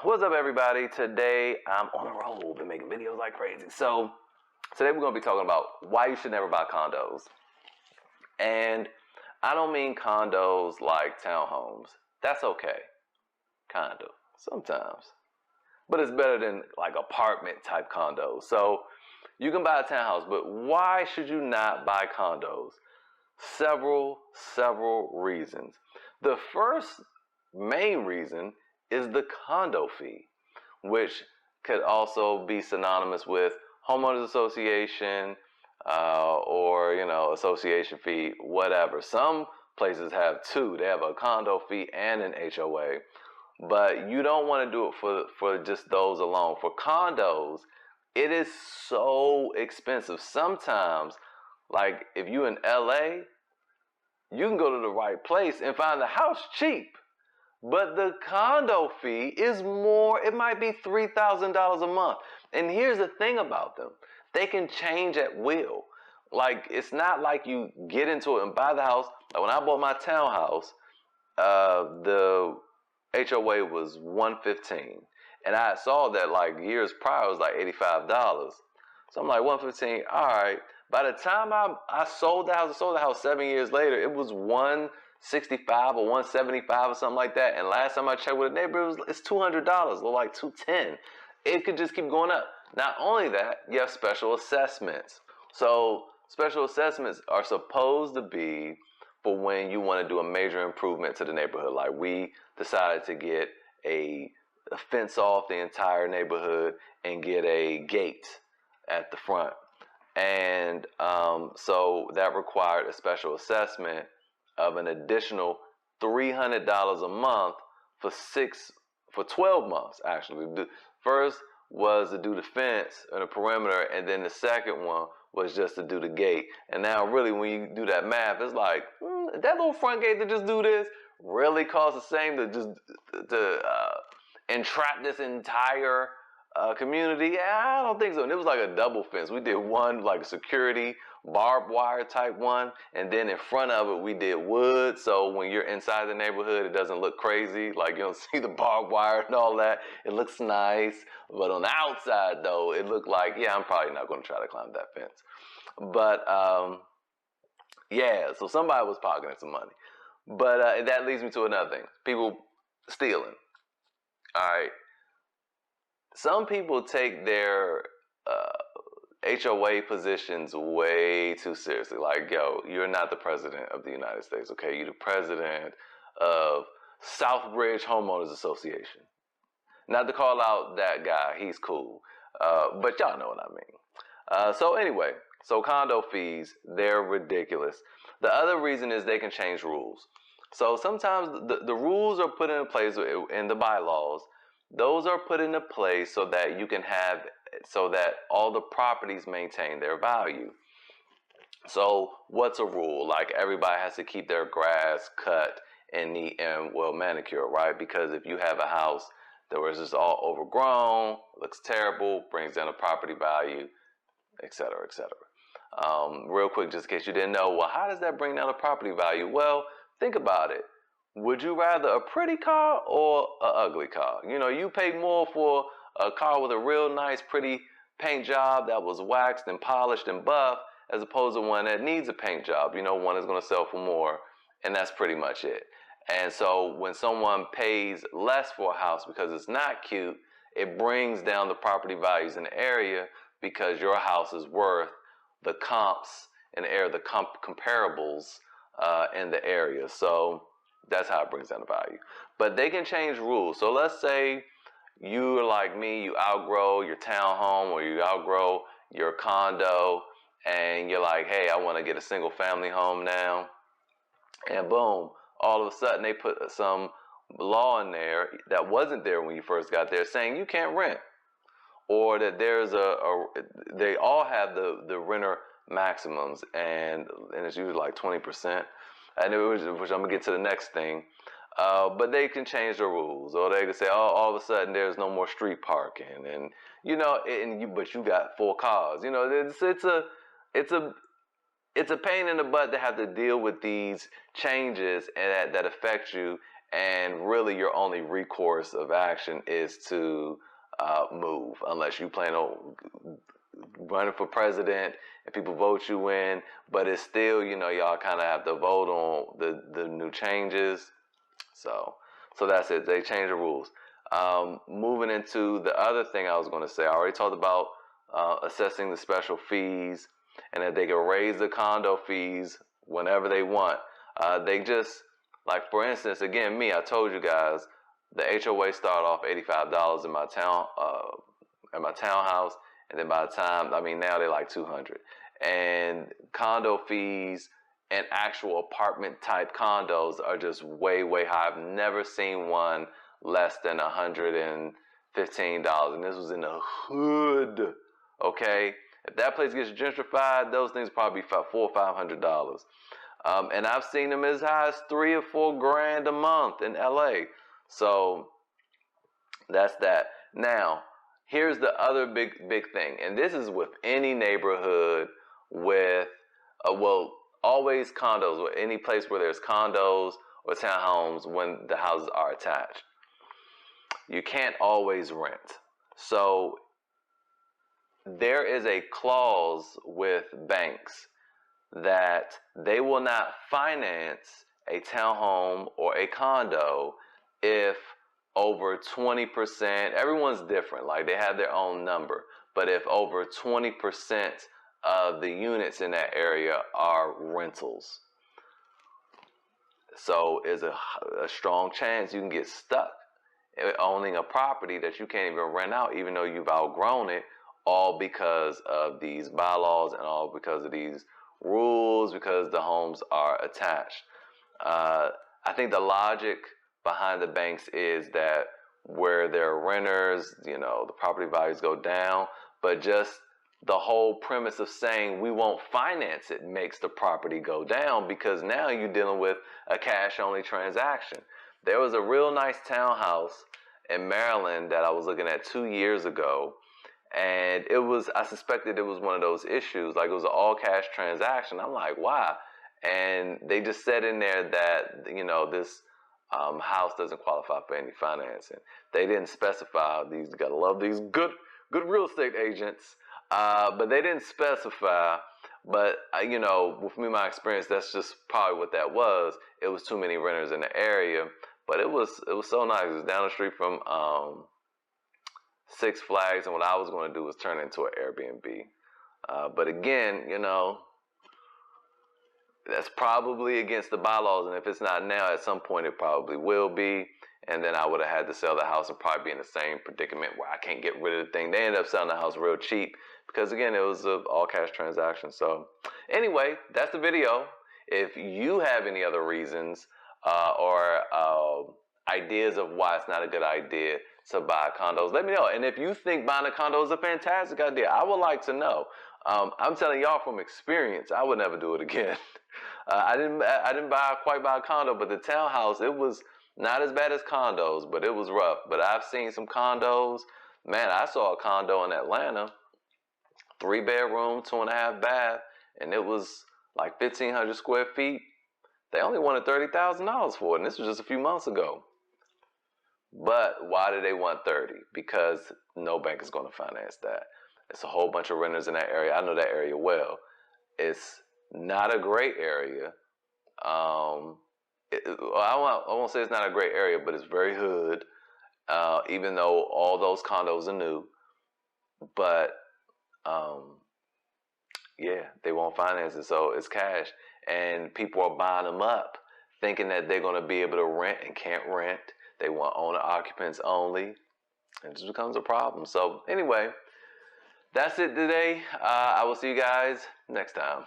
What's up, everybody? Today I'm on a roll, been making videos like crazy. So today we're going to be talking about why you should never buy condos. And I don't mean condos like townhomes. That's okay, kind of, sometimes. But it's better than like apartment type condos. So you can buy a townhouse, but why should you not buy condos? Several reasons. The first main reason is the condo fee, which could also be synonymous with homeowners association or association fee, whatever. Some places have two. They have a condo fee and an HOA, but you don't want to do it for just those alone. For condos, it is so expensive. Sometimes, like if you in LA, you can go to the right place and find the house cheap. But the condo fee is more. It might be $3,000 a month. And here's the thing about them. They can change at will. Like, it's not like you get into it and buy the house. Like when I bought my townhouse, the HOA was $115. And I saw that like years prior, it was like $85. So I'm like, $115, all right. By the time I sold the house 7 years later, it was $165 or $175 or something like that. And last time I checked with a neighbor, it's $200 or like $210. It could just keep going up. Not only that, you have special assessments. So special assessments are supposed to be for when you want to do a major improvement to the neighborhood. Like we decided to get a fence off the entire neighborhood and get a gate at the front. And so that required a special assessment of an additional $300 a month for 12 months, actually. First was to do the fence and the perimeter, and then the second one was just to do the gate. And now really when you do that math, it's like, that little front gate to just do this really costs the same to just entrap this entire community? Yeah, I don't think so. And it was like a double fence. We did one like security barbed wire type one, and then in front of it we did wood, so when you're inside the neighborhood it doesn't look crazy, like you don't see the barbed wire and all that. It looks nice, but on the outside though it looked like, yeah, I'm probably not going to try to climb that fence. But yeah, so somebody was pocketing some money. But that leads me to another thing. People stealing. All right. Some people take their HOA positions way too seriously. Like, yo, you're not the president of the United States, okay? You're the president of Southbridge Homeowners Association. Not to call out that guy, he's cool. But y'all know what I mean. So anyway, so condo fees, they're ridiculous. The other reason is they can change rules. So sometimes the rules are put into place in the bylaws. Those are put into place so that you can so that all the properties maintain their value. So what's a rule? Like everybody has to keep their grass cut and neat and well manicured, right? Because if you have a house that was just all overgrown, looks terrible, brings down the property value, etc., etc. Real quick, just in case you didn't know, well, how does that bring down the property value? Well, think about it. Would you rather a pretty car or an ugly car? You know, you pay more for a car with a real nice, pretty paint job that was waxed and polished and buff, as opposed to one that needs a paint job. You know, one is going to sell for more, and that's pretty much it. And so when someone pays less for a house because it's not cute, it brings down the property values in the area because your house is worth the comps in the area, the comparables in the area. So that's how it brings down the value. But they can change rules. So let's say you're like me, you outgrow your townhome or you outgrow your condo, and you're like, hey, I want to get a single family home now. And boom, all of a sudden they put some law in there that wasn't there when you first got there saying you can't rent. Or that there's they all have the renter maximums, and it's usually like 20%. And which I'm gonna get to the next thing. But they can change the rules, or they can say, oh, all of a sudden there's no more street parking, and but you got 4 cars. You know, it's a pain in the butt to have to deal with these changes and that affect you, and really your only recourse of action is to move, unless you plan on running for president and people vote you in. But it's still, y'all kind of have to vote on the new changes. So that's it. They changed the rules. Moving into the other thing I was going to say, I already talked about assessing the special fees, and that they can raise the condo fees whenever they want. They just, like, for instance, again, I told you guys, the HOA started off $85 in my townhouse, and then by the time, now they're like $200. And condo fees and actual apartment type condos are just way, way high. I've never seen one less than $115, and this was in the hood. Okay, if that place gets gentrified, those things probably $400 or $500. And I've seen them as high as $3 or $4 grand a month in LA. So that's that. Now, here's the other big thing, and this is with any neighborhood with, always condos, or any place where there's condos or townhomes when the houses are attached. You can't always rent. So there is a clause with banks that they will not finance a townhome or a condo if over 20%, everyone's different, like they have their own number, but if over 20% of the units in that area are rentals. So there's a strong chance you can get stuck owning a property that you can't even rent out, even though you've outgrown it, all because of these bylaws and all because of these rules, because the homes are attached. I think the logic behind the banks is that where there are renters, the property values go down, but just the whole premise of saying we won't finance it makes the property go down, because now you're dealing with a cash-only transaction. There was a real nice townhouse in Maryland that I was looking at 2 years ago, and I suspected it was one of those issues, like it was an all-cash transaction. I'm like, why? And they just said in there that, this house doesn't qualify for any financing. They didn't specify these. You gotta love these good real estate agents, but they didn't specify. But with me, my experience, that's just probably what that was. It was too many renters in the area, but it was so nice. It was down the street from Six Flags, and what I was going to do was turn it into an Airbnb. But again, that's probably against the bylaws, and if it's not now, at some point it probably will be. And then I would have had to sell the house and probably be in the same predicament where I can't get rid of the thing. They ended up selling the house real cheap because, again, it was an all-cash transaction. So anyway, that's the video. If you have any other reasons or ideas of why it's not a good idea to buy condos, let me know. And if you think buying a condo is a fantastic idea, I would like to know. I'm telling y'all from experience, I would never do it again. I didn't quite buy a condo, but the townhouse, it was not as bad as condos, but it was rough. But I've seen some condos. Man, I saw a condo in Atlanta, 3-bedroom, 2.5 bath, and it was like 1,500 square feet. They only wanted $30,000 for it, and this was just a few months ago. But why do they want 30? Because no bank is going to finance that. It's a whole bunch of renters in that area. I know that area well. It's not a great area. I won't say it's not a great area, but it's very hood, even though all those condos are new. But, yeah, they won't finance it, so it's cash. And people are buying them up, thinking that they're going to be able to rent and can't rent. They want owner occupants only. It just becomes a problem. So anyway, that's it today. I will see you guys next time.